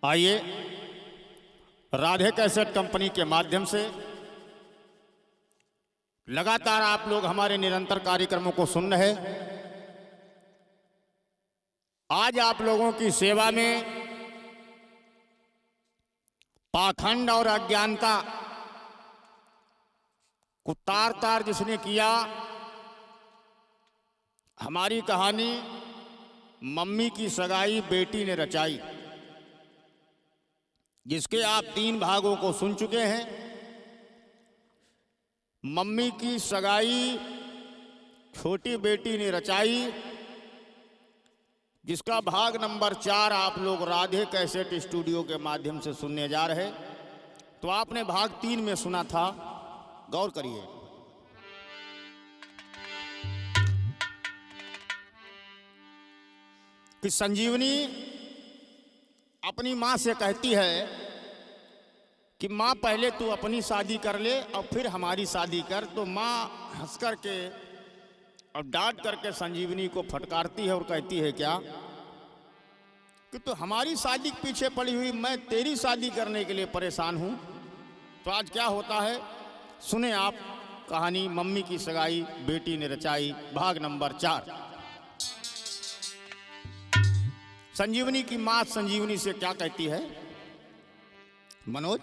आइए Radhe cassette company के माध्यम से लगातार आप लोग हमारे निरंतर कार्यक्रमों को सुन रहे। आज आप लोगों की सेवा में पाखंड और अज्ञानता को तार तार जिसने किया, हमारी कहानी मम्मी की सगाई बेटी ने रचाई, जिसके आप 3 भागों को सुन चुके हैं। मम्मी की सगाई छोटी बेटी ने रचाई, जिसका भाग नंबर 4 आप लोग राधे कैसेट स्टूडियो के माध्यम से सुनने जा रहे। तो आपने भाग 3 में सुना था, गौर करिए। कि संजीवनी अपनी माँ से कहती है कि माँ पहले तू अपनी शादी कर ले और फिर हमारी शादी कर। तो माँ हंस करके और डांट करके संजीवनी को फटकारती है और कहती है क्या कि तो हमारी शादी के पीछे पड़ी हुई, मैं तेरी शादी करने के लिए परेशान हूँ। तो आज क्या होता है सुने आप कहानी मम्मी की सगाई बेटी ने रचाई, भाग नंबर 4। संजीवनी की मां संजीवनी से क्या कहती है मनोज?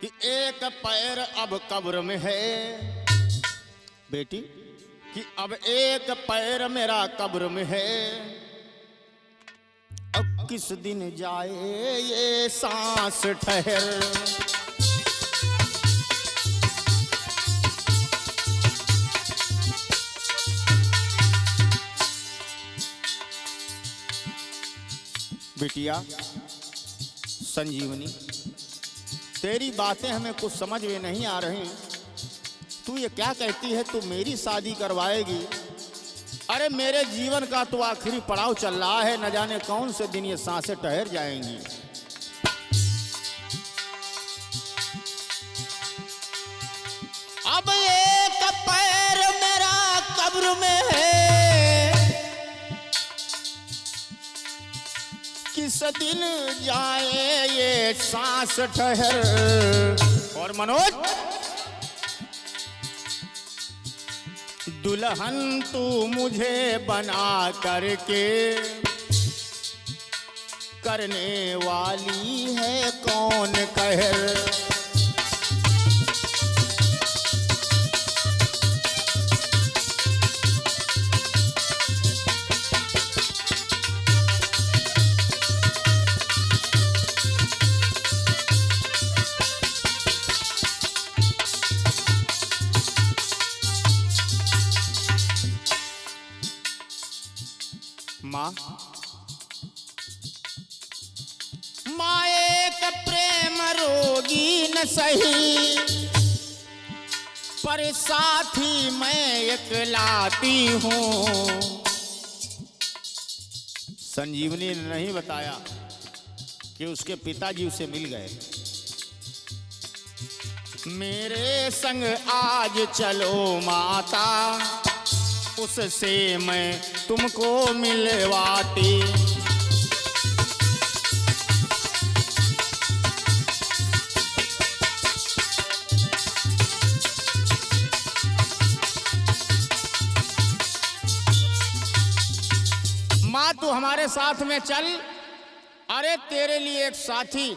कि एक पैर अब कब्र में है बेटी, कि अब एक पैर मेरा कब्र में है, अब किस दिन जाए ये सांस ठहर। बिटिया संजीवनी, तेरी बातें हमें कुछ समझ में नहीं आ रही। तू ये क्या कहती है तू मेरी शादी करवाएगी? अरे मेरे जीवन का तो आखिरी पड़ाव चल रहा है, न जाने कौन से दिन ये सांसें ठहर जाएंगी। अब एक पैर मेरा कब्र में है, किस दिन जाए ये सांस ठहर। और मनोज, दुल्हन तू मुझे बना करके करने वाली है कौन कहर। माँ एक प्रेम रोगी न सही, पर साथी मैं एकलाती हूँ। संजीवनी ने नहीं बताया कि उसके पिताजी उसे मिल गए। मेरे संग आज चलो माता, उससे मैं तुमको मिलवाती। माँ तू हमारे साथ में चल, अरे तेरे लिए एक साथी,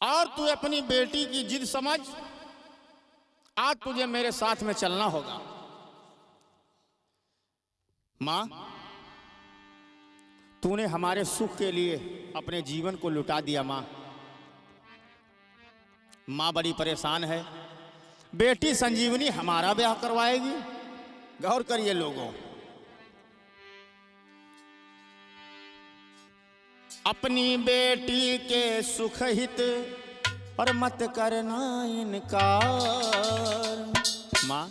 और तू अपनी बेटी की जिद समझ, आज तुझे मेरे साथ में चलना होगा। मां, तूने हमारे सुख के लिए अपने जीवन को लुटा दिया। मां बड़ी परेशान है। बेटी संजीवनी हमारा ब्याह करवाएगी? गौर करिए लोगों, अपनी बेटी के सुख हित और मत करना इनकार। माँ,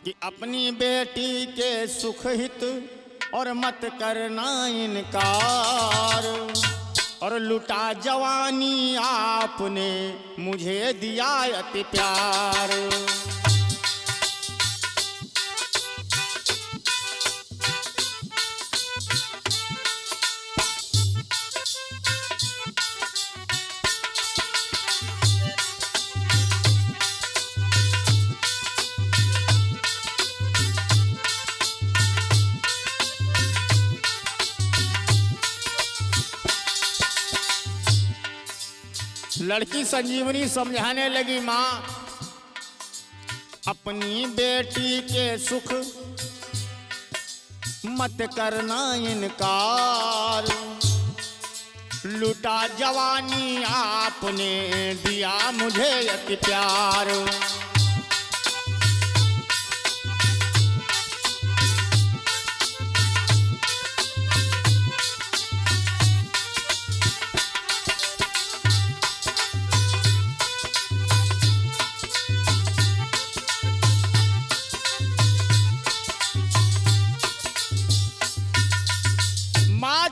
कि अपनी बेटी के सुख हित और मत करना इनकार, और लुटा जवानी आपने मुझे दिया अति प्यार। लड़की संजीवनी समझाने लगी, माँ अपनी बेटी के सुख मत करना इनकार, लुटा जवानी आपने दिया मुझे अति प्यार।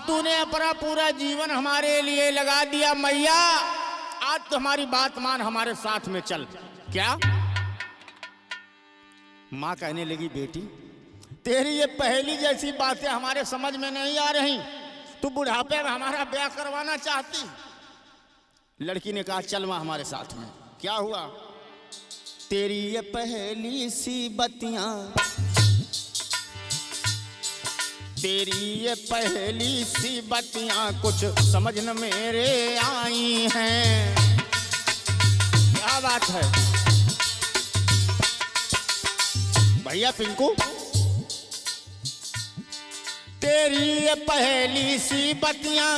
तूने अपना पूरा जीवन हमारे लिए लगा दिया मैया, आज तो हमारी बात मान, हमारे साथ में चल। क्या? माँ कहने लगी, बेटी तेरी ये पहली जैसी बातें हमारे समझ में नहीं आ रही, तू बुढ़ापे में हमारा ब्याह करवाना चाहती। लड़की ने कहा, चल माँ हमारे साथ में। क्या हुआ? तेरी ये पहली सी बत्तियां, तेरी ये पहली सी बत्तियां कुछ समझ न मेरे आई हैं। क्या बात है भैया पिंकू? तेरी ये पहली सी बत्तियां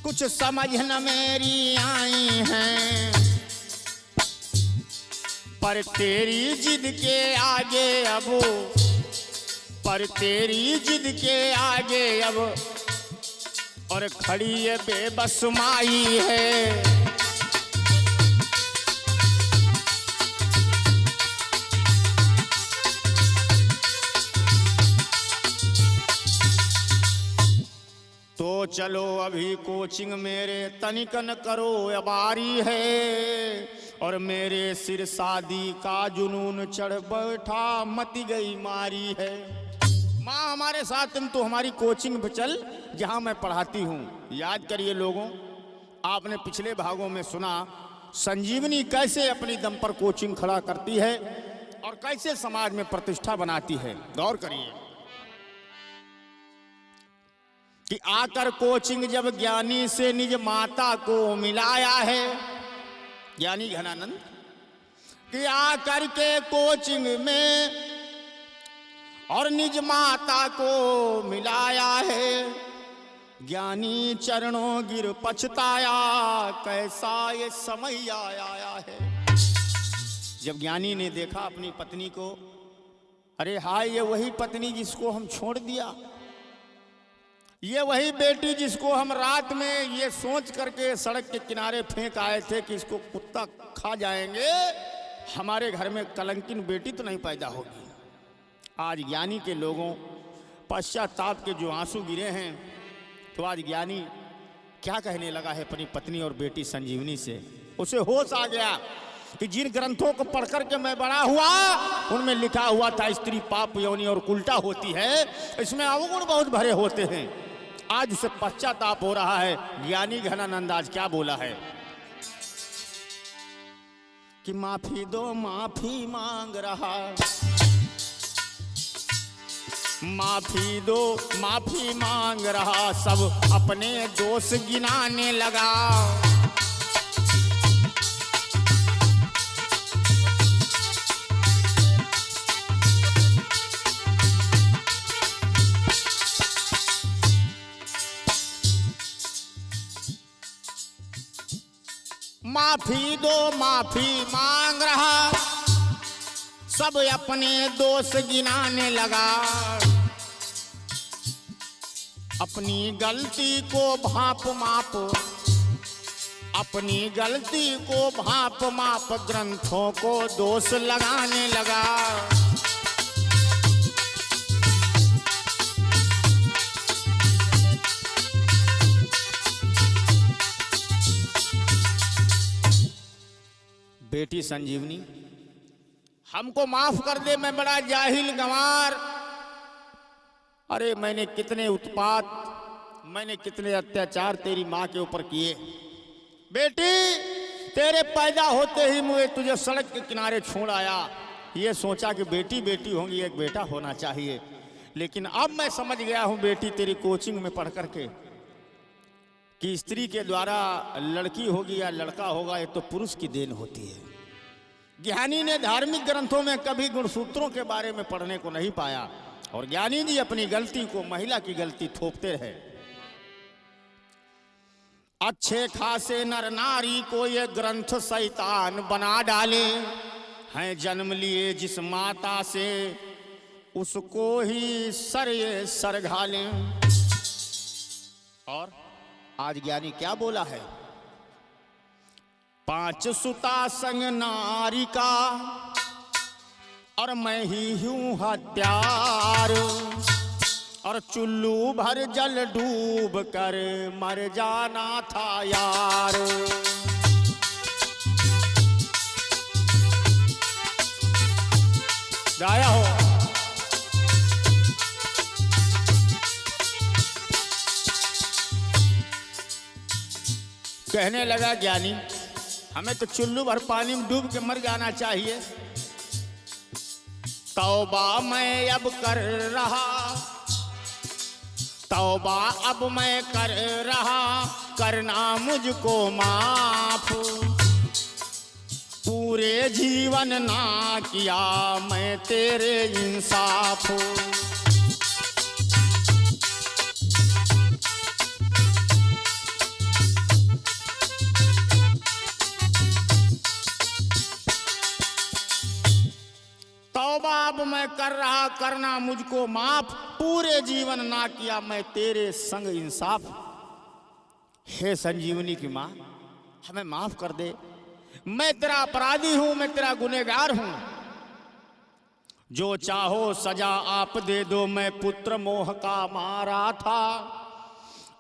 कुछ समझ न मेरी आई हैं, पर तेरी जिद के आगे अब, पर तेरी जिद के आगे अब और खड़ी ये बेबस माई है। तो चलो अभी कोचिंग मेरे, तनिक न करो अबारी है, और मेरे सिर शादी का जुनून चढ़ बैठा, मती गई मारी है। माँ हमारे साथ तुम तो हमारी कोचिंग पे चल जहाँ मैं पढ़ाती हूँ। याद करिए लोगों, आपने पिछले भागों में सुना संजीवनी कैसे अपनी दम पर कोचिंग खड़ा करती है और कैसे समाज में प्रतिष्ठा बनाती है। गौर करिए कि आकर कोचिंग जब ज्ञानी से निज माता को मिलाया है, ज्ञानी घनानंद, कि आकर के कोचिंग में और निज माता को मिलाया है, ज्ञानी चरणों गिर पछताया, कैसा ये समय आया है। जब ज्ञानी ने देखा अपनी पत्नी को, अरे हाय ये वही पत्नी जिसको हम छोड़ दिया, ये वही बेटी जिसको हम रात में ये सोच करके सड़क के किनारे फेंक आए थे कि इसको कुत्ता खा जाएंगे, हमारे घर में कलंकिन बेटी तो नहीं पैदा होगी। आज ज्ञानी के लोगों पश्चाताप के जो आंसू गिरे हैं, तो आज ज्ञानी क्या कहने लगा है अपनी पत्नी और बेटी संजीवनी से। उसे होश आ गया कि जिन ग्रंथों को पढ़ करके मैं बड़ा हुआ उनमें लिखा हुआ था स्त्री पाप योनि और उल्टा होती है, इसमें अवगुण बहुत भरे होते हैं। आज उसे पश्चाताप हो रहा है। ज्ञानी घनानंद आज क्या बोला है कि माफी दो माफी मांग रहा, माफी दो माफी मांग रहा, सब अपने दोष गिनाने लगा। माफी दो माफी मांग रहा, सब अपने दोष गिनाने लगा। अपनी गलती को भाप माप, अपनी गलती को भाप माप ग्रंथों को दोष लगाने लगा। बेटी संजीवनी हमको माफ कर दे, मैं बड़ा जाहिल गंवार, अरे मैंने कितने उत्पात, मैंने कितने अत्याचार तेरी माँ के ऊपर किए। बेटी तेरे पैदा होते ही मुझे तुझे सड़क के किनारे छोड़ आया, ये सोचा कि बेटी बेटी होंगी, एक बेटा होना चाहिए, लेकिन अब मैं समझ गया हूँ बेटी तेरी कोचिंग में पढ़ करके कि स्त्री के द्वारा लड़की होगी या लड़का होगा, ये तो पुरुष की देन होती है। ज्ञानी ने धार्मिक ग्रंथों में कभी गुणसूत्रों के बारे में पढ़ने को नहीं पाया, और ज्ञानी जी अपनी गलती को महिला की गलती थोपते रहे। अच्छे खासे नर नारी को ये ग्रंथ शैतान बना डाले हैं, जन्म लिए जिस माता से उसको ही सर ये सर घाले। और आज ज्ञानी क्या बोला है? 5 सुता संग नारी का और मैं ही हूं हत्यार, और चुल्लू भर जल डूब कर मर जाना था यार। गाया हो। कहने लगा ज्ञानी, हमें तो चुल्लू भर पानी में डूब के मर जाना चाहिए। तौबा मैं अब कर रहा, तौबा अब मैं कर रहा, करना मुझको माफ। पूरे जीवन ना किया मैं तेरे इंसाफ। तौबा अब मैं कर रहा, करना मुझको माफ। पूरे जीवन ना किया मैं तेरे संग इंसाफ। हे संजीवनी की माँ, हमें माफ कर दे। मैं तेरा अपराधी हूं, मैं तेरा गुनहगार हूं। जो चाहो सजा आप दे दो, मैं पुत्र मोह का मारा था।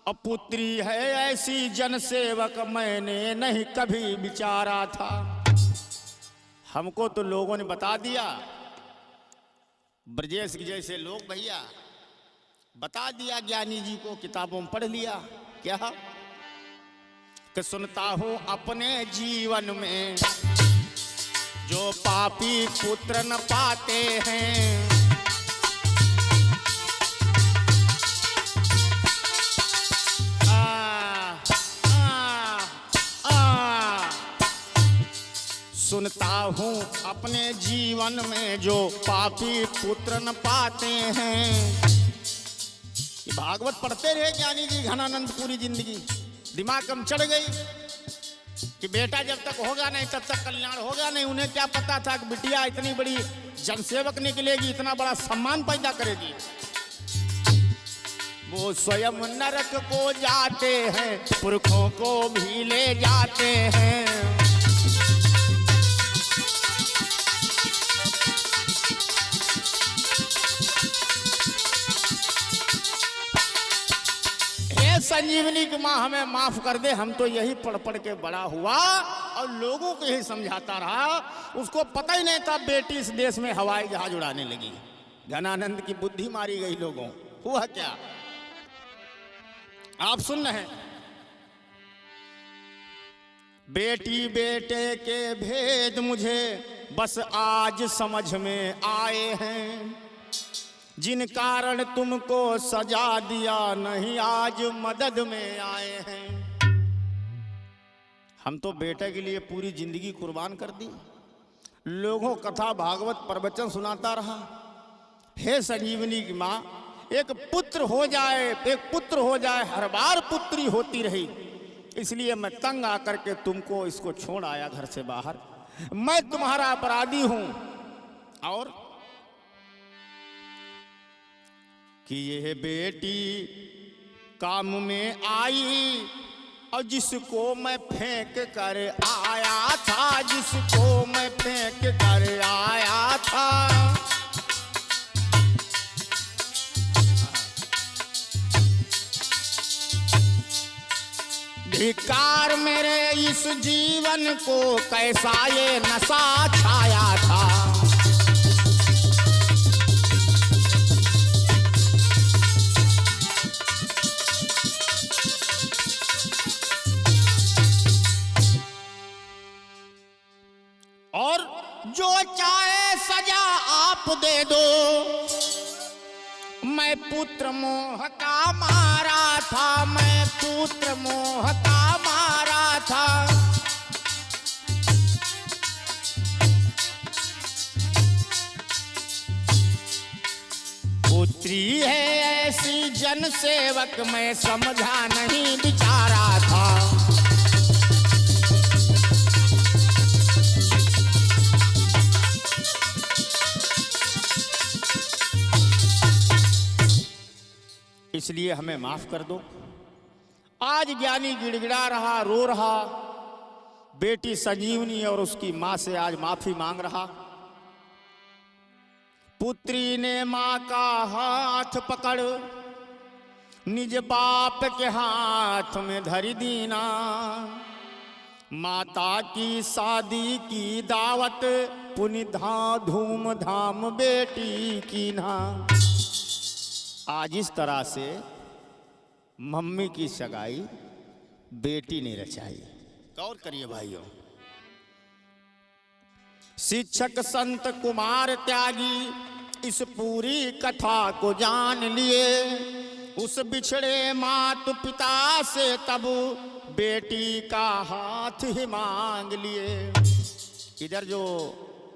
अपुत्री है ऐसी जनसेवक मैंने नहीं कभी विचारा था। हमको तो लोगों ने बता दिया, ब्रजेश के जैसे लोग भैया बता दिया ज्ञानी जी को, किताबों में पढ़ लिया। क्या कि सुनता हूं अपने जीवन में जो पापी पुत्र न पाते हैं। सुनता हूँ अपने जीवन में जो पापी पुत्र न पाते हैं। ये भागवत पढ़ते रहे ज्ञानी जी घनानंद पूरी जिंदगी। दिमाग में चढ़ गई कि बेटा जब तक होगा नहीं तब तक कल्याण होगा नहीं। उन्हें क्या पता था कि बिटिया इतनी बड़ी जनसेवक निकलेगी, इतना बड़ा सम्मान पैदा करेगी। वो स्वयं नरक को जाते हैं, पुरखों को भी ले जाते हैं। संजीवनी की माँ हमें माफ कर दे। हम तो यही पढ़ पढ़ के बड़ा हुआ और लोगों को यही समझाता रहा। उसको पता ही नहीं था बेटी इस देश में हवाई जहाज उड़ाने लगी। घनानंद की बुद्धि मारी गई लोगों। हुआ क्या आप सुन रहे हैं? बेटी बेटे के भेद मुझे बस आज समझ में आए हैं। जिन कारण तुमको सजा दिया नहीं आज मदद में आए हैं। हम तो बेटे के लिए पूरी जिंदगी कुर्बान कर दी। लोगों कथा भागवत प्रवचन सुनाता रहा। हे संजीवनी की माँ, एक पुत्र हो जाए, एक पुत्र हो जाए, हर बार पुत्री होती रही। इसलिए मैं तंग आकर के तुमको इसको छोड़ आया घर से बाहर। मैं तुम्हारा अपराधी हूं। और कि यह बेटी काम में आई और जिसको मैं फेंक कर आया था, जिसको मैं फेंक कर आया था। धिक्कार मेरे इस जीवन को, कैसा ये नशा छाया था। और जो चाहे सजा आप दे दो, मैं पुत्र मोह का मारा था, मैं पुत्र मोह का मारा था। पुत्री है ऐसी जन सेवक, मैं समझा नहीं बिचारा था। इसलिए हमें माफ कर दो। आज ज्ञानी गिड़गिड़ा रहा, रो रहा, बेटी संजीवनी और उसकी मां से आज माफी मांग रहा। पुत्री ने मां का हाथ पकड़ निज बाप के हाथ में धरी दीना। माता की शादी की दावत पुनिधा धूम धाम बेटी की ना। आज इस तरह से मम्मी की सगाई बेटी ने रचाई। गौर करिए भाइयों, शिक्षक संत कुमार त्यागी इस पूरी कथा को जान लिए। उस बिछड़े माता पिता से तब बेटी का हाथ ही मांग लिए। इधर जो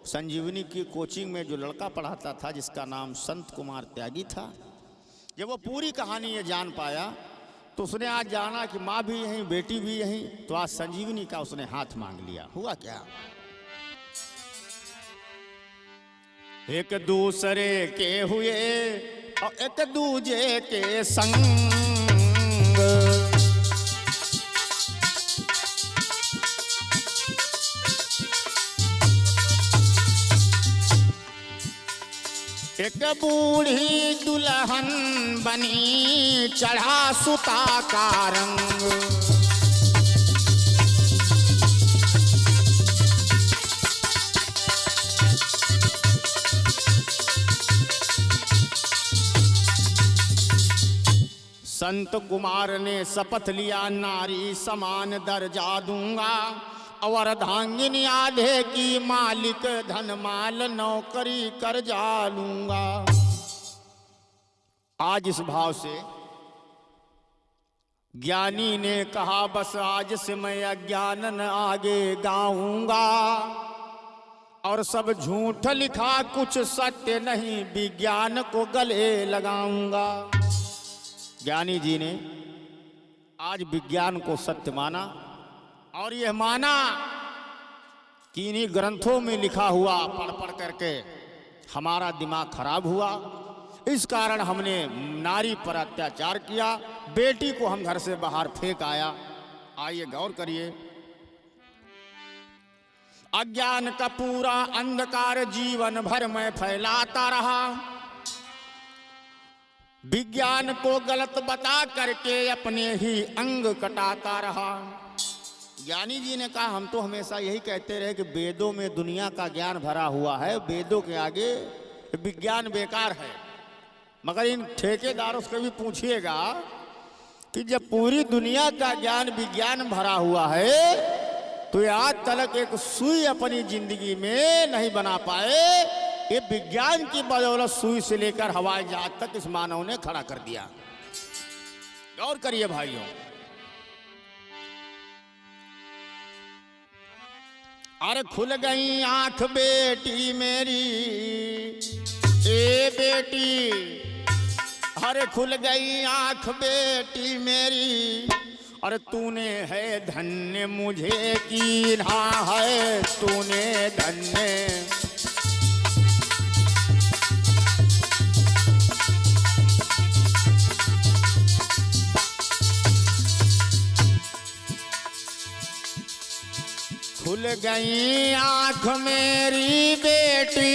संजीवनी की कोचिंग में जो लड़का पढ़ाता था जिसका नाम संत कुमार त्यागी था, जब वो पूरी कहानी ये जान पाया तो उसने आज जाना कि माँ भी यहीं बेटी भी यहीं, तो आज संजीवनी का उसने हाथ मांग लिया। हुआ क्या, एक दूसरे के हुए और एक दूजे के संग। एक बूढ़ी दुल्हन बनी चढ़ा सुता का रंग। संत कुमार ने शपथ लिया, नारी समान दर्जा दूंगा और अर्धांगिनी आधे की, मालिक धन माल नौकरी कर जा लूंगा। आज इस भाव से ज्ञानी ने कहा, बस आज से मैं अज्ञानन आगे गाऊंगा और सब झूठ लिखा कुछ सत्य नहीं, विज्ञान को गले लगाऊंगा। ज्ञानी जी ने आज विज्ञान को सत्य माना और यह माना कि इन्हीं ग्रंथों में लिखा हुआ पढ़ पढ़ करके हमारा दिमाग खराब हुआ। इस कारण हमने नारी पर अत्याचार किया, बेटी को हम घर से बाहर फेंक आया। आइए गौर करिए, अज्ञान का पूरा अंधकार जीवन भर में फैलाता रहा, विज्ञान को गलत बता करके अपने ही अंग कटाता रहा। ज्ञानी जी ने कहा, हम तो हमेशा यही कहते रहे कि वेदों में दुनिया का ज्ञान भरा हुआ है, वेदों के आगे विज्ञान बेकार है। मगर इन ठेकेदारों से भी पूछिएगा कि जब पूरी दुनिया का ज्ञान विज्ञान भरा हुआ है तो ये आज तक एक सुई अपनी जिंदगी में नहीं बना पाए। ये विज्ञान की बदौलत सुई से लेकर हवाई जहाज तक इस मानव ने खड़ा कर दिया। गौर करिए भाइयों, अरे खुल गई आंख बेटी मेरी, ए बेटी, अरे खुल गई आंख बेटी मेरी, अरे तूने है धन्य मुझे कीन्हा है, तूने धन्य। खुल गई आंख मेरी बेटी,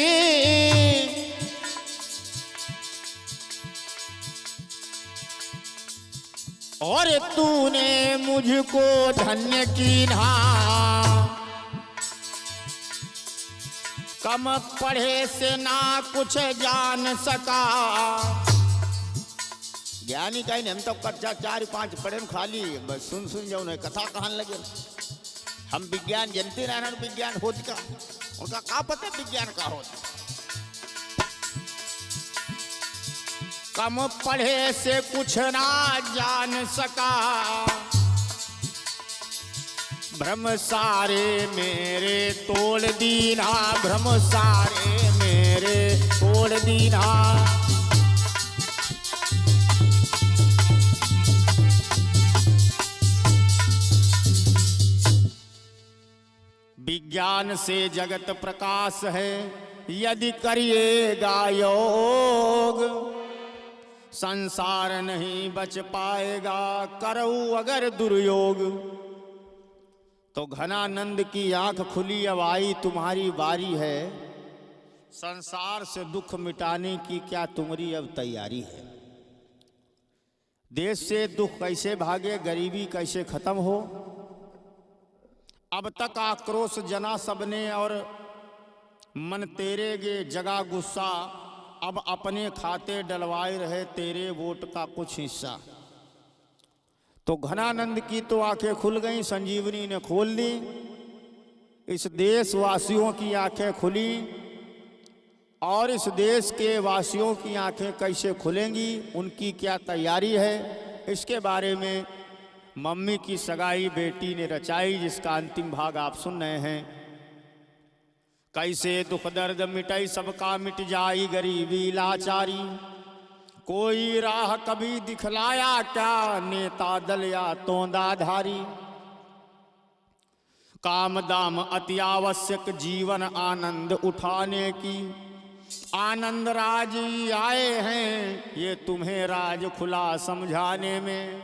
और तूने मुझको धन्य कीन्हा। कम पढ़े से ना कुछ जान सका। ज्ञानी कहीं नहीं, हम तो कच्चा 4-5 पढ़े खाली बस सुन सुन जाओ, कथा कहन लगे। हम विज्ञान जानते रहना, विज्ञान होत का उनका क्या पता विज्ञान का होता। कम पढ़े से कुछ ना जान सका, भ्रम सारे मेरे तोड़ दीना, भ्रम सारे मेरे तोड़ दीना। विज्ञान से जगत प्रकाश है, यदि करिएगा योग, संसार नहीं बच पाएगा, करो अगर दुर्योग। तो घनानंद की आंख खुली, अब आई तुम्हारी बारी है, संसार से दुख मिटाने की क्या तुम्हारी अब तैयारी है। देश से दुख कैसे भागे, गरीबी कैसे खत्म हो। अब तक आक्रोश जना सबने और मन तेरे गे जगा गुस्सा, अब अपने खाते डलवाए रहे तेरे वोट का कुछ हिस्सा। तो घनानंद की तो आंखें खुल गईं, संजीवनी ने खोल दी। इस देशवासियों की आंखें खुली, और इस देश के वासियों की आंखें कैसे खुलेंगी, उनकी क्या तैयारी है, इसके बारे में मम्मी की सगाई बेटी ने रचाई, जिसका अंतिम भाग आप सुन रहे हैं। कैसे दुख दर्द मिटाई सबका मिट जाई गरीबी लाचारी, कोई राह कभी दिखलाया क्या नेता दल या तोंदाधारी। काम दाम अति आवश्यक जीवन आनंद उठाने की, आनंद राज आए हैं ये तुम्हें राज खुला समझाने में।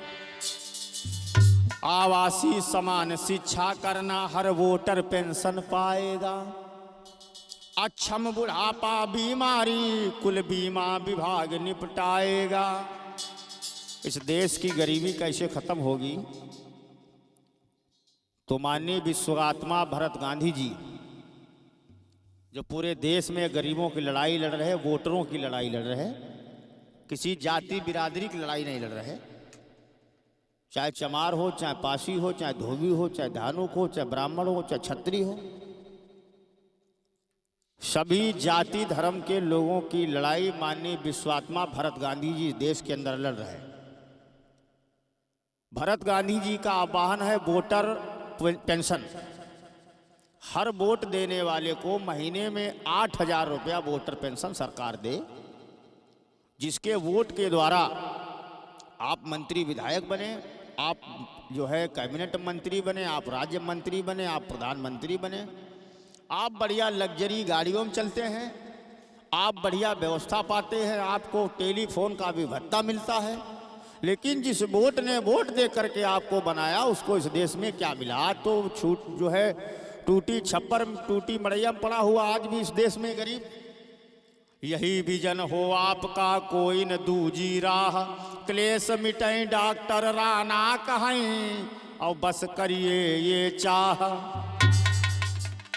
आवासीय समान शिक्षा करना, हर वोटर पेंशन पाएगा, अक्षम बुढ़ापा बीमारी कुल बीमा विभाग निपटाएगा। इस देश की गरीबी कैसे खत्म होगी, तो माननीय विश्वात्मा भरत गांधी जी, जो पूरे देश में गरीबों की लड़ाई लड़ रहे, वोटरों की लड़ाई लड़ रहे, किसी जाति बिरादरी की लड़ाई नहीं लड़ रहे। चाहे चमार हो, चाहे पासी हो, चाहे धोबी हो, चाहे धानुक हो, चाहे ब्राह्मण हो, चाहे क्षत्रिय हो, सभी जाति धर्म के लोगों की लड़ाई माननीय विश्वात्मा भरत गांधी जी देश के अंदर लड़ रहे हैं। भरत गांधी जी का आह्वान है वोटर पेंशन। हर वोट देने वाले को महीने में 8,000 रुपया वोटर पेंशन सरकार दे, जिसके वोट के द्वारा आप मंत्री विधायक बने, आप जो है कैबिनेट मंत्री बने, आप राज्य मंत्री बने, आप प्रधानमंत्री बने, आप बढ़िया लग्जरी गाड़ियों में चलते हैं, आप बढ़िया व्यवस्था पाते हैं, आपको टेलीफोन का भी भत्ता मिलता है। लेकिन जिस वोट ने वोट दे करके आपको बनाया, उसको इस देश में क्या मिला? तो छूट जो है टूटी छप्पर टूटी मड़ैया में पड़ा हुआ आज भी इस देश में गरीब। यही विजन हो आपका कोई न दूजी राह, क्लेश मिटाई डॉक्टर राना कहीं, और बस करिए ये चाह।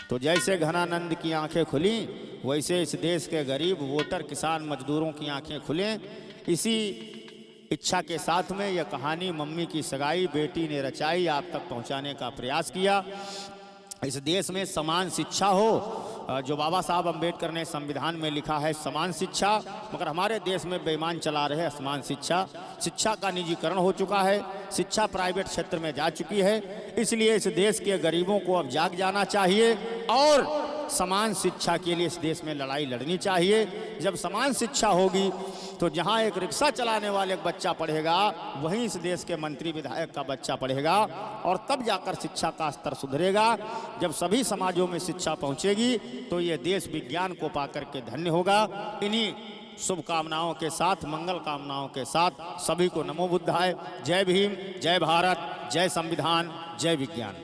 तो जैसे घनानंद की आंखें खुली, वैसे इस देश के गरीब वोटर किसान मजदूरों की आंखें खुलें। इसी इच्छा के साथ में यह कहानी मम्मी की सगाई बेटी ने रचाई, आप तक पहुंचाने का प्रयास किया। इस देश में समान शिक्षा हो, जो बाबा साहब अम्बेडकर ने संविधान में लिखा है समान शिक्षा, मगर हमारे देश में बेईमान चला रहे असमान शिक्षा। शिक्षा का निजीकरण हो चुका है, शिक्षा प्राइवेट क्षेत्र में जा चुकी है। इसलिए इस देश के गरीबों को अब जाग जाना चाहिए और समान शिक्षा के लिए इस देश में लड़ाई लड़नी चाहिए। जब समान शिक्षा होगी तो जहां एक रिक्शा चलाने वाले एक बच्चा पढ़ेगा, वहीं इस देश के मंत्री विधायक का बच्चा पढ़ेगा, और तब जाकर शिक्षा का स्तर सुधरेगा। जब सभी समाजों में शिक्षा पहुंचेगी तो ये देश विज्ञान को पाकर के धन्य होगा। इन्हीं शुभकामनाओं के साथ, मंगल कामनाओं के साथ सभी को नमो बुद्धाय। जय भीम, जय भारत, जय संविधान, जय विज्ञान।